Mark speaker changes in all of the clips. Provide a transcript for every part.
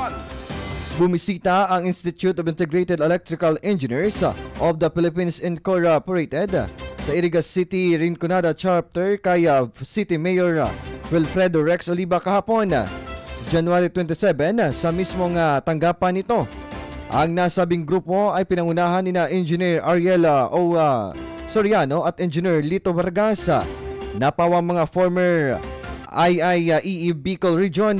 Speaker 1: Luzon.
Speaker 2: Bumisita ang Institute of Integrated Electrical Engineers of the Philippines Incorporated sa Irigas City, Rinconada Chapter kay City Mayor Wilfredo Rex Oliva kahapon, January 27, sa mismong tanggapan nito. Ang nasabing grupo ay pinangunahan ni Engineer Ariel Soriano at Engineer Lito Vargas, napawang mga former IIEE Bicol Region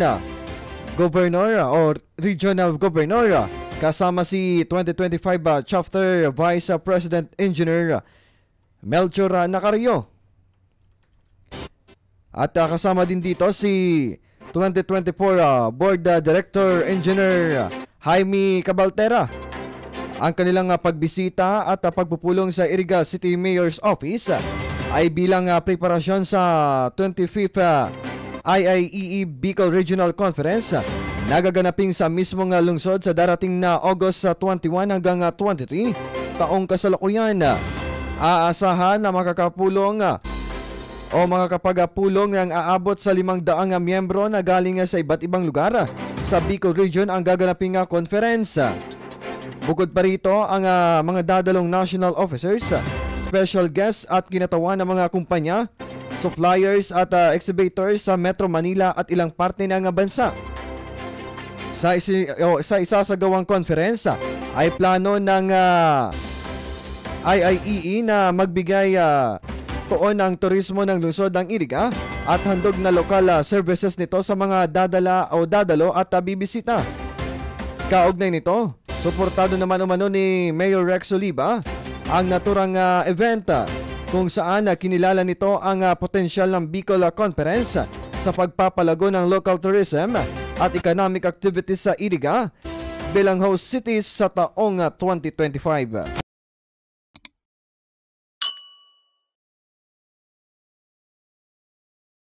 Speaker 2: Governor o Regional Governor, kasama si 2025 Chapter Vice President Engineer Melchor Nacario. At kasama din dito si 2024 Board Director Engineer Jaime Cabaltera. Ang kanilang pagbisita at pagpupulong sa Irigas City Mayor's Office ay bilang preparasyon sa 25th IIEE Bicol Regional Conference nagaganaping sa mismong lungsod sa darating na August 21 hanggang 23 taong kasalukuyan. Aasahan na makakapulong o makakapagpulong ng aabot sa 500 miyembro na galing sa iba't ibang lugar sa Bicol Region ang gaganaping conference. Bukod pa rito ang mga dadalong national officers, special guests at kinatawan ng mga kumpanya, suppliers at exhibitors sa Metro Manila at ilang parte ng bansa. Sa isasagawang conference ay plano ng IIEE na magbigay tuon ng turismo ng lungsod ng Iriga at handog na lokal services nito sa mga dadalo at bibisita. Kaugnay nito, suportado naman umano ni Mayor Rex Oliva ang naturang event kung saan kinilala nito ang potensyal ng Bicol Conference sa pagpapalago ng local tourism at economic activities sa Iriga bilang host cities sa taong 2025.